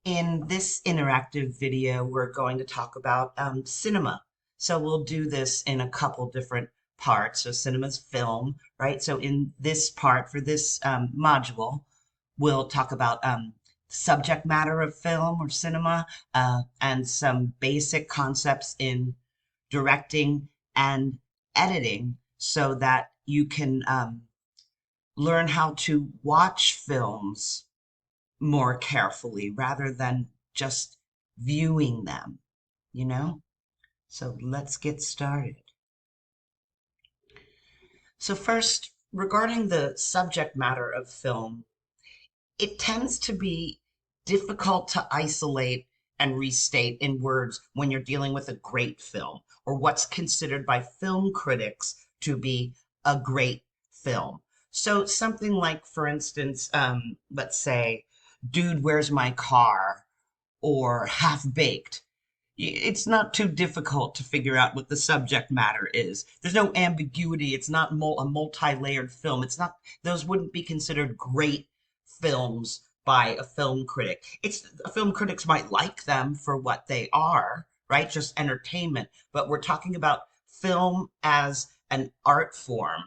In this interactive video, we're going to talk about cinema. So we'll do this in a couple different parts. So cinema's film, right? So in this part, for this module, we'll talk about subject matter of film or cinema and some basic concepts in directing and editing so that you can learn how to watch films more carefully rather than just viewing them, you know? So let's get started. So, first, regarding the subject matter of film, it tends to be difficult to isolate and restate in words when you're dealing with a great film or what's considered by film critics to be a great film. So, something like, for instance, let's say, Dude, Where's My Car? Or Half Baked. It's not too difficult to figure out what the subject matter is. There's no ambiguity. It's not a multi-layered film. It's not, those wouldn't be considered great films by a film critic. It's film critics might like them for what they are, right? Just entertainment. But we're talking about film as an art form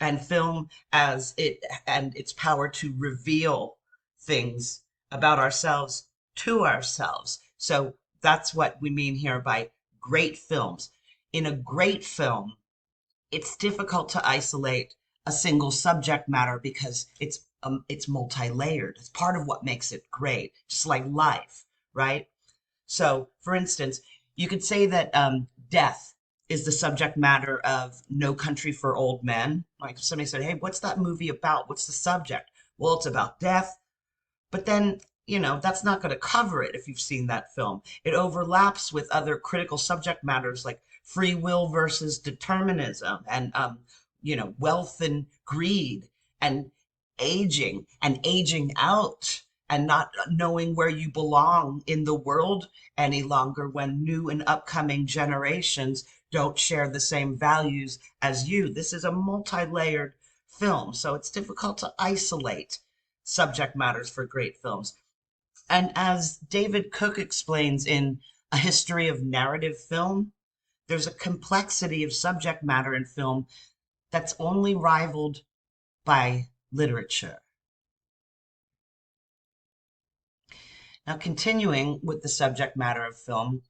and film as it and its power to reveal things about ourselves to ourselves. So that's what we mean here by great films. In a great film, it's difficult to isolate a single subject matter because it's multi-layered. It's part of what makes it great, just like life, right? So, for instance, you could say that death is the subject matter of No Country for Old Men. Like if somebody said, "Hey, what's that movie about? What's the subject?" Well, it's about death, but then, that's not going to cover it if you've seen that film. It overlaps with other critical subject matters like free will versus determinism and, wealth and greed and aging out and not knowing where you belong in the world any longer when new and upcoming generations don't share the same values as you. This is a multi-layered film, so it's difficult to isolate subject matters for great films. And as David Cook explains in A History of Narrative Film, there's a complexity of subject matter in film that's only rivaled by literature. Now, continuing with the subject matter of film,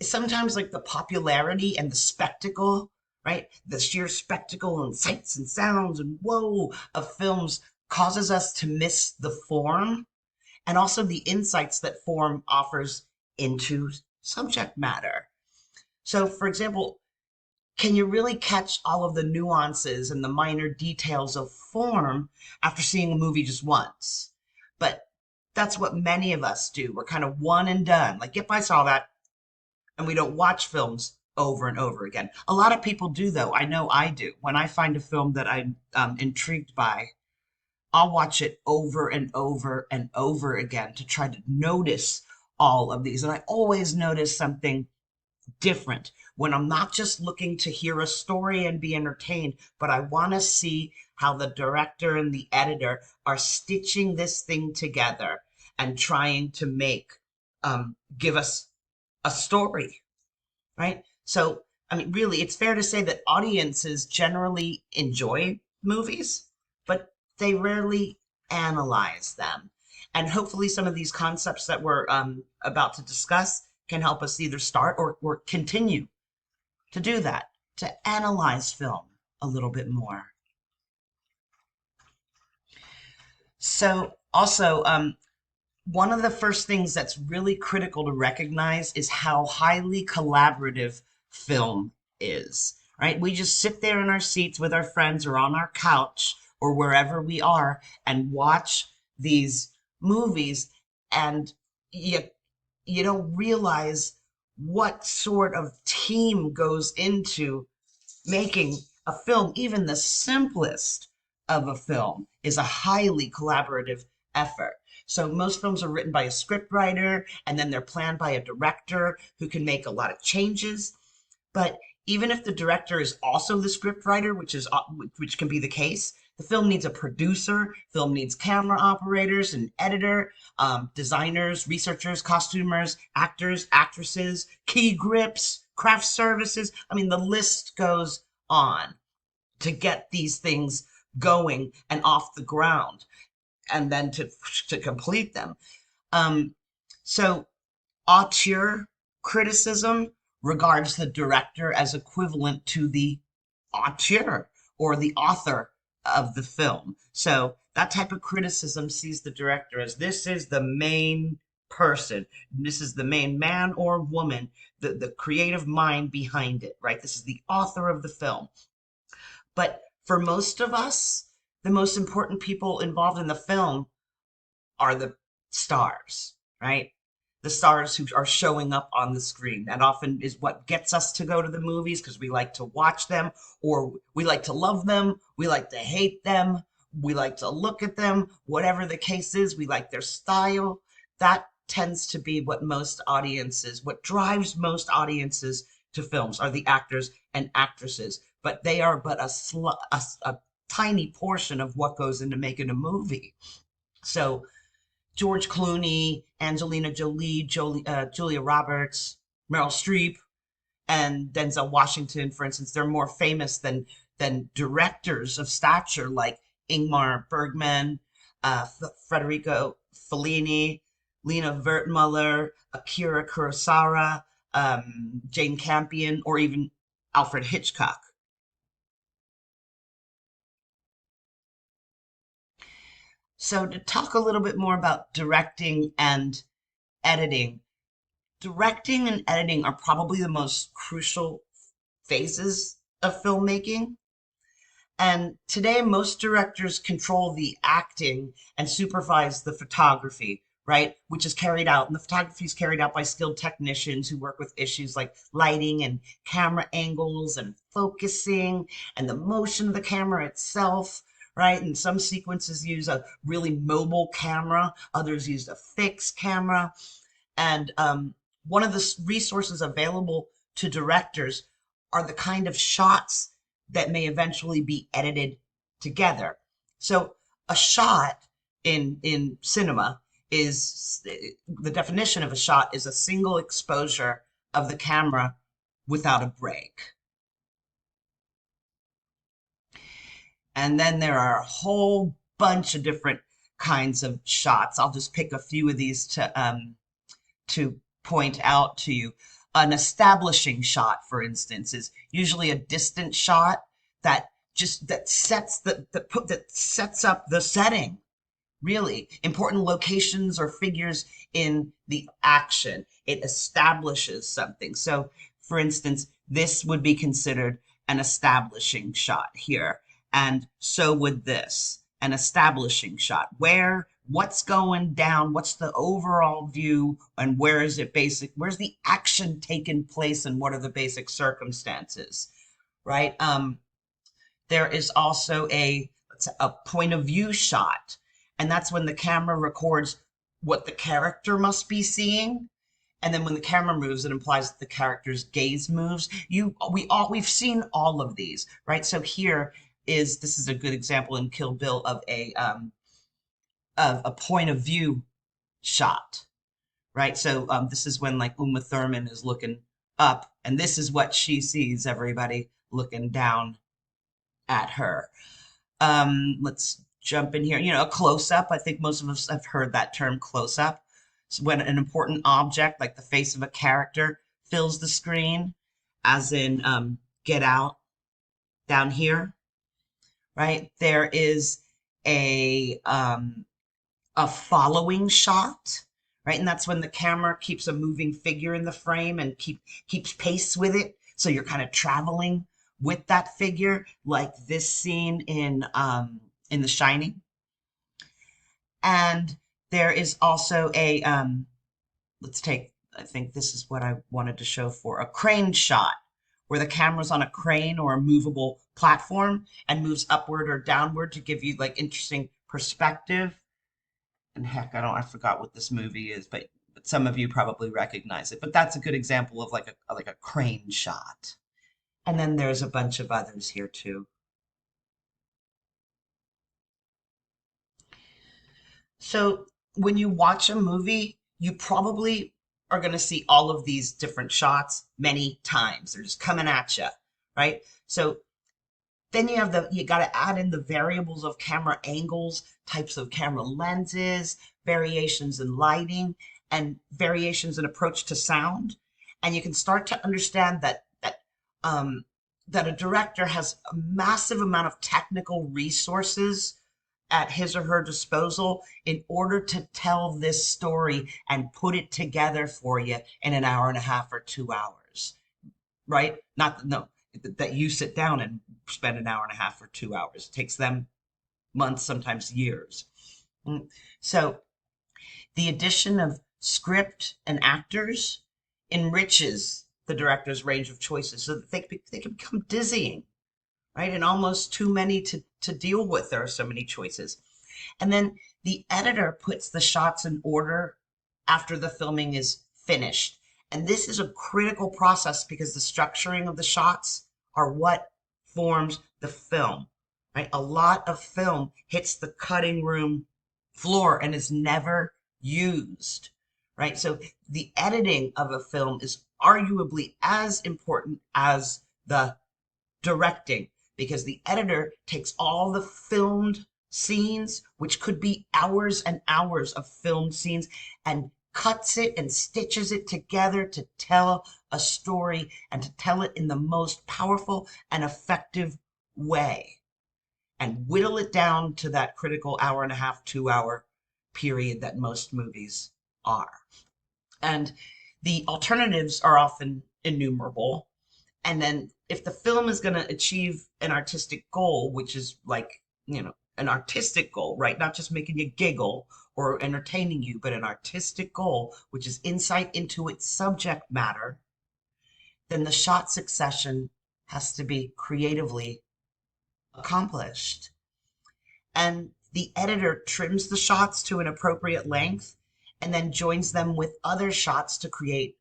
sometimes like the popularity and the spectacle, right? The sheer spectacle and sights and sounds and whoa of films causes us to miss the form and also the insights that form offers into subject matter. So, for example, can you really catch all of the nuances and the minor details of form after seeing a movie just once? But that's what many of us do. We're kind of one and done. Like, yep, I saw that. And we don't watch films over and over again. A lot of people do, though. I know I do. When I find a film that I'm intrigued by, I'll watch it over and over and over again to try to notice all of these. And I always notice something different when I'm not just looking to hear a story and be entertained, but I want to see how the director and the editor are stitching this thing together and trying to give us a story, right? So, I mean, really, it's fair to say that audiences generally enjoy movies, but they rarely analyze them. And hopefully, some of these concepts that we're about to discuss can help us either start or continue to do that, to analyze film a little bit more. So, also, one of the first things that's really critical to recognize is how highly collaborative film is, right? We just sit there in our seats with our friends or on our couch or wherever we are and watch these movies, and you don't realize what sort of team goes into making a film. Even the simplest of a film is a highly collaborative effort. So most films are written by a script writer and then they're planned by a director who can make a lot of changes. But even if the director is also the script writer, which can be the case, The film needs a producer, film needs camera operators, an editor, designers, researchers, costumers, actors, actresses, key grips, craft services. I mean, the list goes on to get these things going and off the ground and then to complete them. Um, so auteur criticism regards the director as equivalent to the auteur or the author of the film. So that type of criticism sees the director as this is the main person. This is the main man or woman, the creative mind behind it, right? This is the author of the film. But for most of us, the most important people involved in the film are the stars, right? The stars who are showing up on the screen. That often is what gets us to go to the movies because we like to watch them, or we like to love them, we like to hate them, we like to look at them, whatever the case is, we like their style. That tends to be what drives most audiences to films are the actors and actresses, but they are but a tiny portion of what goes into making a movie. So George Clooney, Angelina Jolie, Julia Roberts, Meryl Streep, and Denzel Washington, for instance, they're more famous than directors of stature like Ingmar Bergman, Federico Fellini, Lena Wertmuller, Akira Kurosawa, Jane Campion, or even Alfred Hitchcock. So, to talk a little bit more about directing and editing, directing and editing are probably the most crucial phases of filmmaking. And today, most directors control the acting and supervise the photography, right? Which is carried out, and the photography is carried out by skilled technicians who work with issues like lighting and camera angles and focusing and the motion of the camera itself, right? And some sequences use a really mobile camera, others use a fixed camera. And one of the resources available to directors are the kind of shots that may eventually be edited together. So a shot in cinema is the definition of a shot is a single exposure of the camera without a break. And then there are a whole bunch of different kinds of shots. I'll just pick a few of these to point out to you. An establishing shot, for instance, is usually a distant shot that sets up the setting. Really important locations or figures in the action. It establishes something. So, for instance, this would be considered an establishing shot here, and so would this, an establishing shot. What's going down, what's the overall view, and where's the action taking place, and what are the basic circumstances, right? There is also a point of view shot, and that's when the camera records what the character must be seeing, and then when the camera moves, it implies that the character's gaze moves. We've seen all of these, right? So this is a good example in Kill Bill of a point of view shot, right? So this is when like Uma Thurman is looking up, and this is what she sees, everybody looking down at her. Let's jump in here. A close up. I think most of us have heard that term close up. So when an important object, like the face of a character, fills the screen, as in Get Out down here, right? There is a following shot, right? And that's when the camera keeps a moving figure in the frame and keeps pace with it. So you're kind of traveling with that figure, like this scene in The Shining. And there is also I think this is what I wanted to show for a crane shot, where the camera's on a crane or a movable platform and moves upward or downward to give you like interesting perspective. And heck, I forgot what this movie is, but some of you probably recognize it. But that's a good example of like a crane shot. And then there's a bunch of others here too. So when you watch a movie, you probably are going to see all of these different shots many times. They're just coming at you, right? So then you got to add in the variables of camera angles, types of camera lenses, variations in lighting, and variations in approach to sound. And you can start to understand um, that a director has a massive amount of technical resources at his or her disposal in order to tell this story and put it together for you in an hour and a half or 2 hours, right? Not no that you sit down and spend an hour and a half or 2 hours. It takes them months, sometimes years. So the addition of script and actors enriches the director's range of choices so that they can become dizzying, right? And almost too many to deal with. There are so many choices. And then the editor puts the shots in order after the filming is finished. And this is a critical process because the structuring of the shots are what forms the film, right? A lot of film hits the cutting room floor and is never used, right? So the editing of a film is arguably as important as the directing because the editor takes all the filmed scenes, which could be hours and hours of filmed scenes, and cuts it and stitches it together to tell a story and to tell it in the most powerful and effective way and whittle it down to that critical hour and a half, 2 hour period that most movies are. And the alternatives are often innumerable. And then if the film is going to achieve an artistic goal, which is like, an artistic goal, right? Not just making you giggle or entertaining you, but an artistic goal, which is insight into its subject matter, then the shot succession has to be creatively accomplished. And the editor trims the shots to an appropriate length and then joins them with other shots to create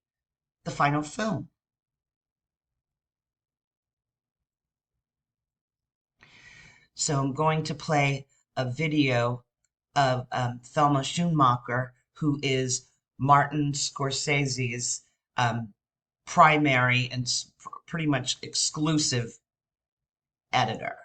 the final film. So I'm going to play a video of Thelma Shumacher, who is Martin Scorsese's primary and pretty much exclusive editor.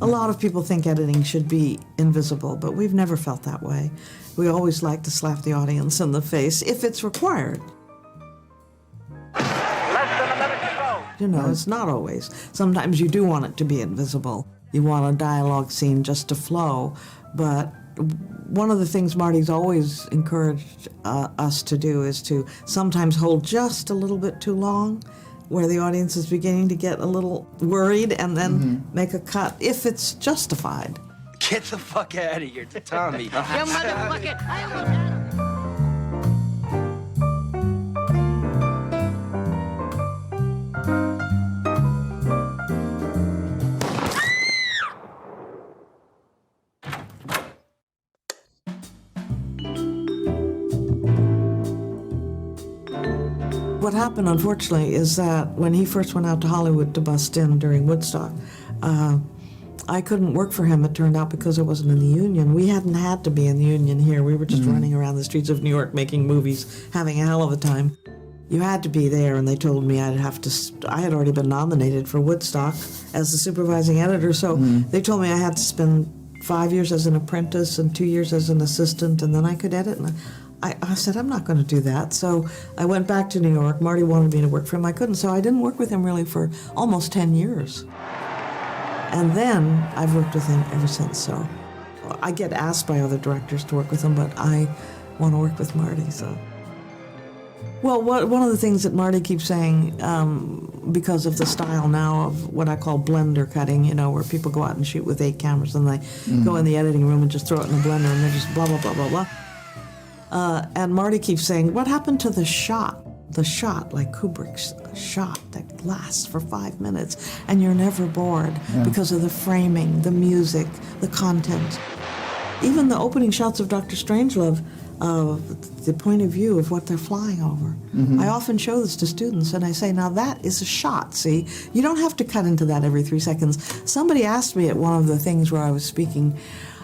A lot of people think editing should be invisible, but we've never felt that way. We always like to slap the audience in the face if it's required. Less than a minute to go. It's not always. Sometimes you do want it to be invisible. You want a dialogue scene just to flow, but one of the things Marty's always encouraged us to do is to sometimes hold just a little bit too long, where the audience is beginning to get a little worried, and then make a cut if it's justified. Get the fuck out of here, Tommy. You motherfucker! I almost had him. What happened, unfortunately, is that when he first went out to Hollywood to bust in during Woodstock, I couldn't work for him, it turned out, because I wasn't in the union. We hadn't had to be in the union here. We were just running around the streets of New York making movies, having a hell of a time. You had to be there, and they told me I had already been nominated for Woodstock as the supervising editor, so they told me I had to spend 5 years as an apprentice and 2 years as an assistant, and then I could edit. And I said, I'm not going to do that. So I went back to New York. Marty wanted me to work for him. I couldn't, so I didn't work with him really for almost 10 years. And then I've worked with him ever since. So I get asked by other directors to work with him, but I want to work with Marty. So, well, one of the things that Marty keeps saying, because of the style now of what I call blender cutting, where people go out and shoot with 8 cameras and they go in the editing room and just throw it in the blender and they just blah, blah, blah, blah, blah. And Marty keeps saying, what happened to the shot? The shot, like Kubrick's shot that lasts for 5 minutes and you're never bored because of the framing, the music, the content. Even the opening shots of Dr. Strangelove, the point of view of what they're flying over. I often show this to students, and I say, now that is a shot, see? You don't have to cut into that every 3 seconds. Somebody asked me at one of the things where I was speaking,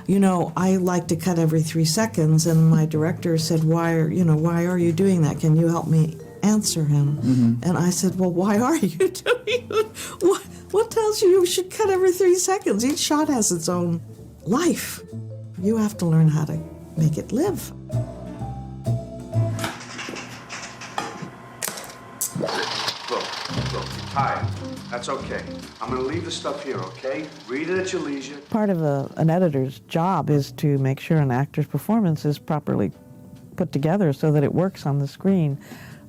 you know, I like to cut every 3 seconds, and my director said, why are you doing that? Can you help me answer him? And I said, well, why are you doing it? What tells you should cut every 3 seconds? Each shot has its own life. You have to learn how to make it live. Look, you're tired. That's okay. I'm gonna leave the stuff here, okay? Read it at your leisure. Part of an editor's job is to make sure an actor's performance is properly put together so that it works on the screen.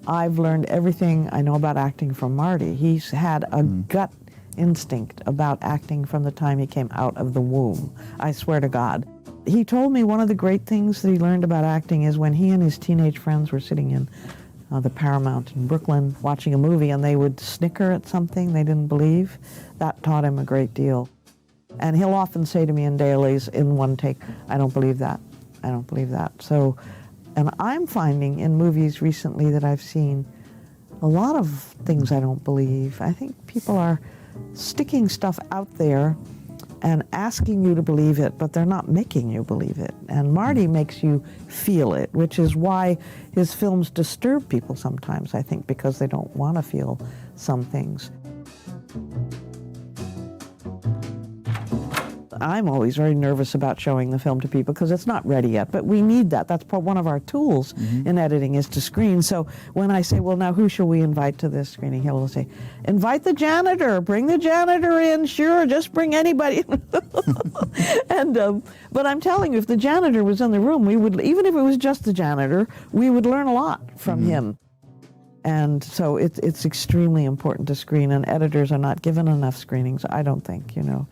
I've learned everything I know about acting from Marty. He's had a gut instinct about acting from the time he came out of the womb. I swear to God. He told me one of the great things that he learned about acting is when he and his teenage friends were sitting in the Paramount in Brooklyn watching a movie and they would snicker at something they didn't believe. That taught him a great deal. And he'll often say to me in dailies in one take, I don't believe that, I don't believe that. So, and I'm finding in movies recently that I've seen a lot of things I don't believe. I think people are sticking stuff out there and asking you to believe it, but they're not making you believe it. And Marty makes you feel it, which is why his films disturb people sometimes, I think, because they don't want to feel some things. I'm always very nervous about showing the film to people because it's not ready yet, but we need that. That's one of our tools in editing is to screen. So when I say, well, now who shall we invite to this screening? He'll say, invite the janitor, bring the janitor in, sure, just bring anybody. But I'm telling you, if the janitor was in the room, we would, even if it was just the janitor, we would learn a lot from him. And so it's extremely important to screen, and editors are not given enough screenings, I don't think, you know.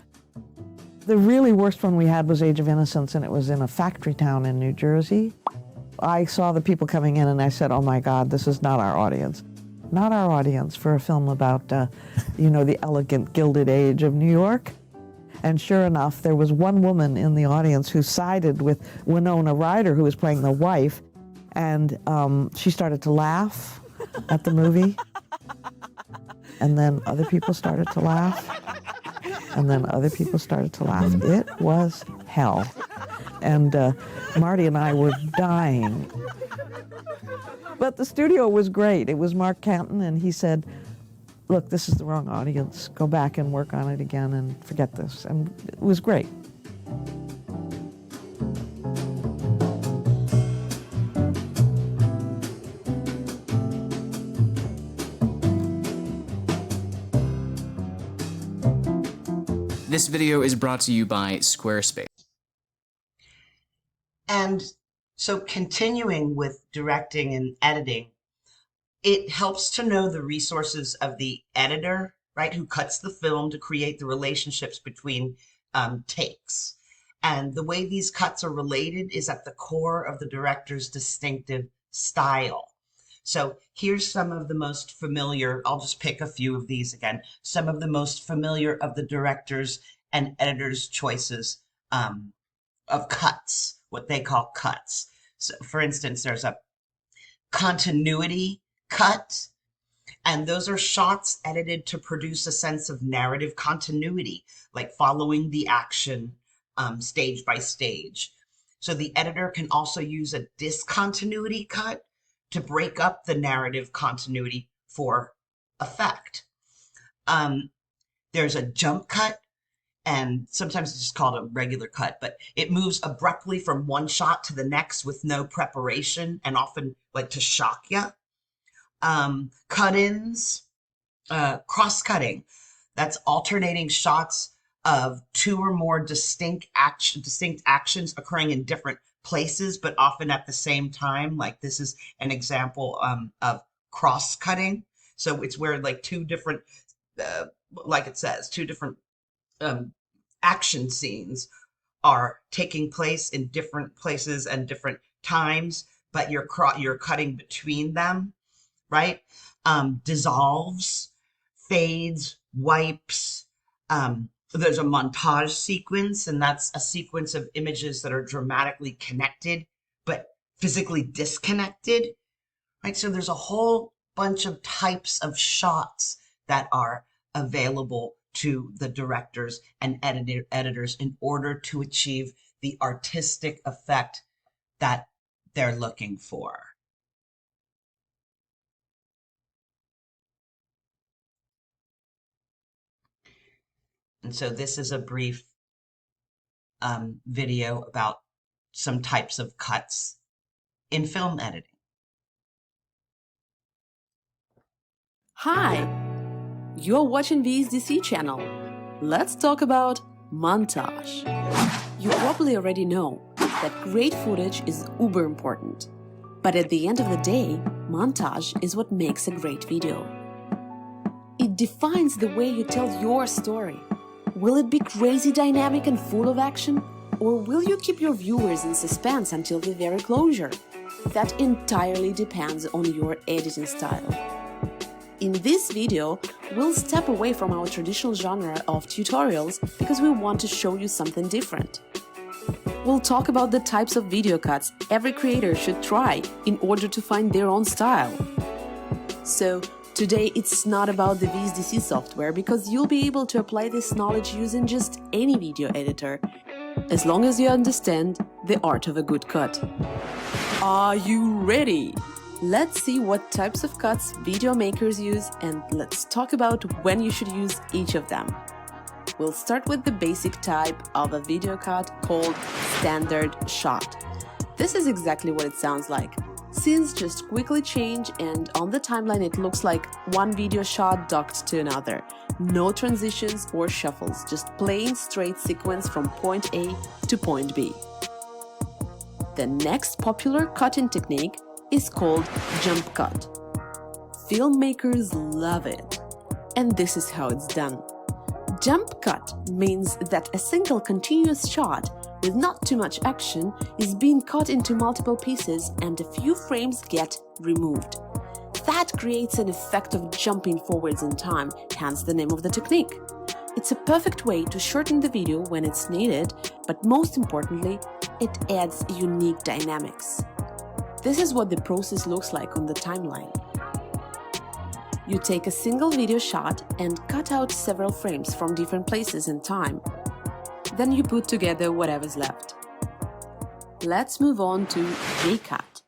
The really worst one we had was Age of Innocence, and it was in a factory town in New Jersey. I saw the people coming in, and I said, oh my God, this is not our audience. Not our audience for a film about, you know, the elegant Gilded Age of New York. And sure enough, there was one woman in the audience who sided with Winona Ryder, who was playing the wife, and she started to laugh at the movie. And then other people started to laugh. And then other people started to laugh. It was hell. And Marty and I were dying. But the studio was great. It was Mark Canton, and he said, look, this is the wrong audience. Go back and work on it again and forget this. And it was great. This video is brought to you by Squarespace. And so continuing with directing and editing, it helps to know the resources of the editor, right, who cuts the film to create the relationships between takes. And the way these cuts are related is at the core of the director's distinctive style. So here's some of the most familiar, I'll just pick a few of these again, some of the most familiar of the directors and editors' choices of cuts, what they call cuts. So for instance, there's a continuity cut, and those are shots edited to produce a sense of narrative continuity, like following the action stage by stage. So the editor can also use a discontinuity cut to break up the narrative continuity for effect. There's a jump cut, and sometimes it's just called a regular cut, but it moves abruptly from one shot to the next with no preparation and often like to shock you. Cut-ins, cross-cutting, that's alternating shots of two or more distinct actions occurring in different places, but often at the same time. Like this is an example of cross-cutting. So it's where like two different, like it says, two different action scenes are taking place in different places and different times, but you're cutting between them, right? Dissolves, fades, wipes. There's a montage sequence, and that's a sequence of images that are dramatically connected, but physically disconnected, right? So there's a whole bunch of types of shots that are available to the directors and editors in order to achieve the artistic effect that they're looking for. And so this is a brief video about some types of cuts in film editing. Hi, you're watching VSDC channel. Let's talk about montage. You probably already know that great footage is uber important. But at the end of the day, montage is what makes a great video. It defines the way you tell your story. Will it be crazy dynamic and full of action? Or will you keep your viewers in suspense until the very closure? That entirely depends on your editing style. In this video, we'll step away from our traditional genre of tutorials because we want to show you something different. We'll talk about the types of video cuts every creator should try in order to find their own style. So, today it's not about the VSDC software because you'll be able to apply this knowledge using just any video editor, as long as you understand the art of a good cut. Are you ready? Let's see what types of cuts video makers use, and let's talk about when you should use each of them. We'll start with the basic type of a video cut called standard shot. This is exactly what it sounds like. Scenes just quickly change, and on the timeline it looks like one video shot docked to another. No transitions or shuffles, just plain straight sequence from point A to point B. The next popular cutting technique is called jump cut. Filmmakers love it, and this is how it's done. Jump cut means that a single continuous shot with not too much action is being cut into multiple pieces and a few frames get removed. That creates an effect of jumping forwards in time, hence the name of the technique. It's a perfect way to shorten the video when it's needed, but most importantly, it adds unique dynamics. This is what the process looks like on the timeline. You take a single video shot and cut out several frames from different places in time. Then you put together whatever's left. Let's move on to J-cut.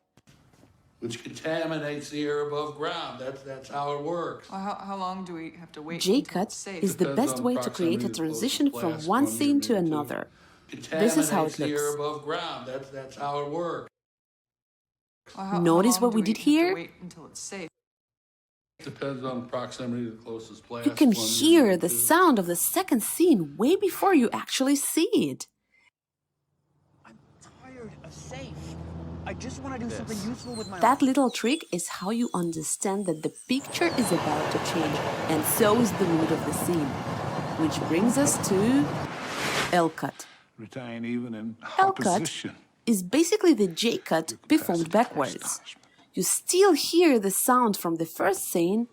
Which contaminates the air above ground. That's how it works. Well, how long do we have to wait? J-cut is the best way to create a transition from one scene to another. This is how it The air looks. above ground. That's how it works. Well, Notice how what long we do did have to here? wait until it's safe? Depends on proximity to the closest blast. You can hear the sound of the second scene way before you actually see it. I'm tired of safe. I just want to do something useful with my That little trick is how you understand that the picture is about to change, and so is the mood of the scene. Which brings us to L-cut. Retain even in L-cut opposition. is basically the J-cut performed backwards. You still hear the sound from the first scene,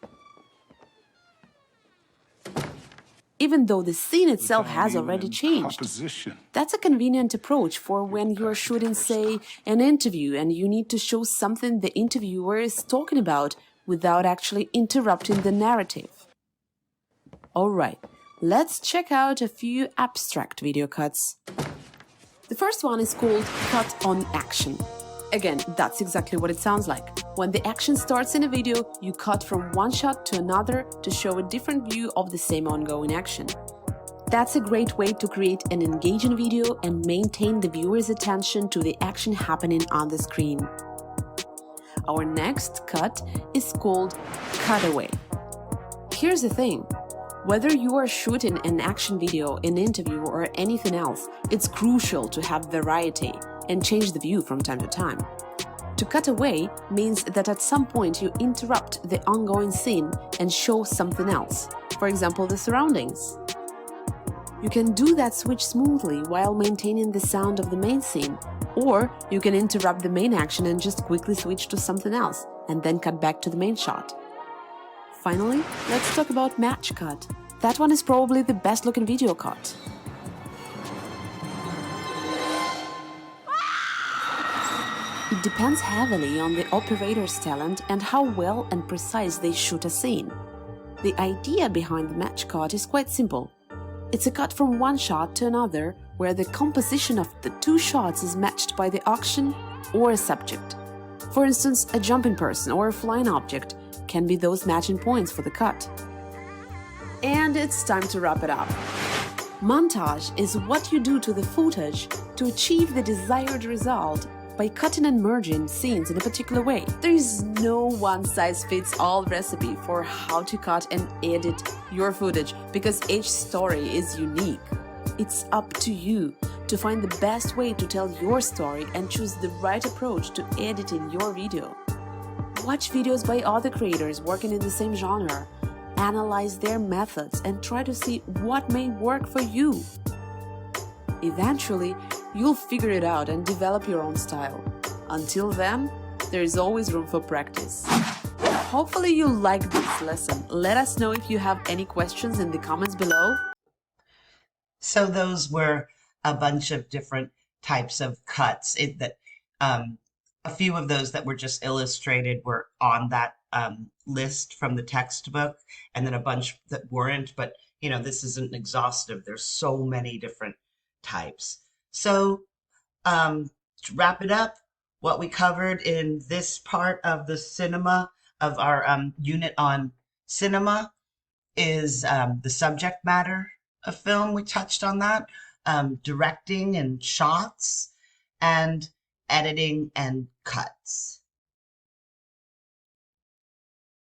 even though the scene itself has already changed. Opposition. That's a convenient approach for when you're shooting, say, an interview and you need to show something the interviewer is talking about without actually interrupting the narrative. Alright, let's check out a few abstract video cuts. The first one is called cut on action. Again, that's exactly what it sounds like. When the action starts in a video, you cut from one shot to another to show a different view of the same ongoing action. That's a great way to create an engaging video and maintain the viewer's attention to the action happening on the screen. Our next cut is called cutaway. Here's the thing. Whether you are shooting an action video, an interview, or anything else, it's crucial to have variety and change the view from time to time. To cut away means that at some point you interrupt the ongoing scene and show something else, for example, the surroundings. You can do that switch smoothly while maintaining the sound of the main scene, or you can interrupt the main action and just quickly switch to something else, and then cut back to the main shot. Finally, let's talk about match cut. That one is probably the best looking video cut. It depends heavily on the operator's talent and how well and precise they shoot a scene. The idea behind the match cut is quite simple. It's a cut from one shot to another where the composition of the two shots is matched by the action or a subject. For instance, a jumping person or a flying object can be those matching points for the cut. And it's time to wrap it up. Montage is what you do to the footage to achieve the desired result by cutting and merging scenes in a particular way. There is no one-size-fits-all recipe for how to cut and edit your footage because each story is unique. It's up to you to find the best way to tell your story and choose the right approach to editing your video. Watch videos by other creators working in the same genre, analyze their methods, and try to see what may work for you. Eventually, you'll figure it out and develop your own style. Until then, there is always room for practice. Hopefully you liked this lesson. Let us know if you have any questions in the comments below. So those were a bunch of different types of cuts. A few of those that were just illustrated were on that list from the textbook, and then a bunch that weren't. But you know, this isn't exhaustive. There's so many different types. So to wrap it up, what we covered in this part of the cinema of our unit on cinema is the subject matter of film. We touched on that, directing and shots, and editing and cuts.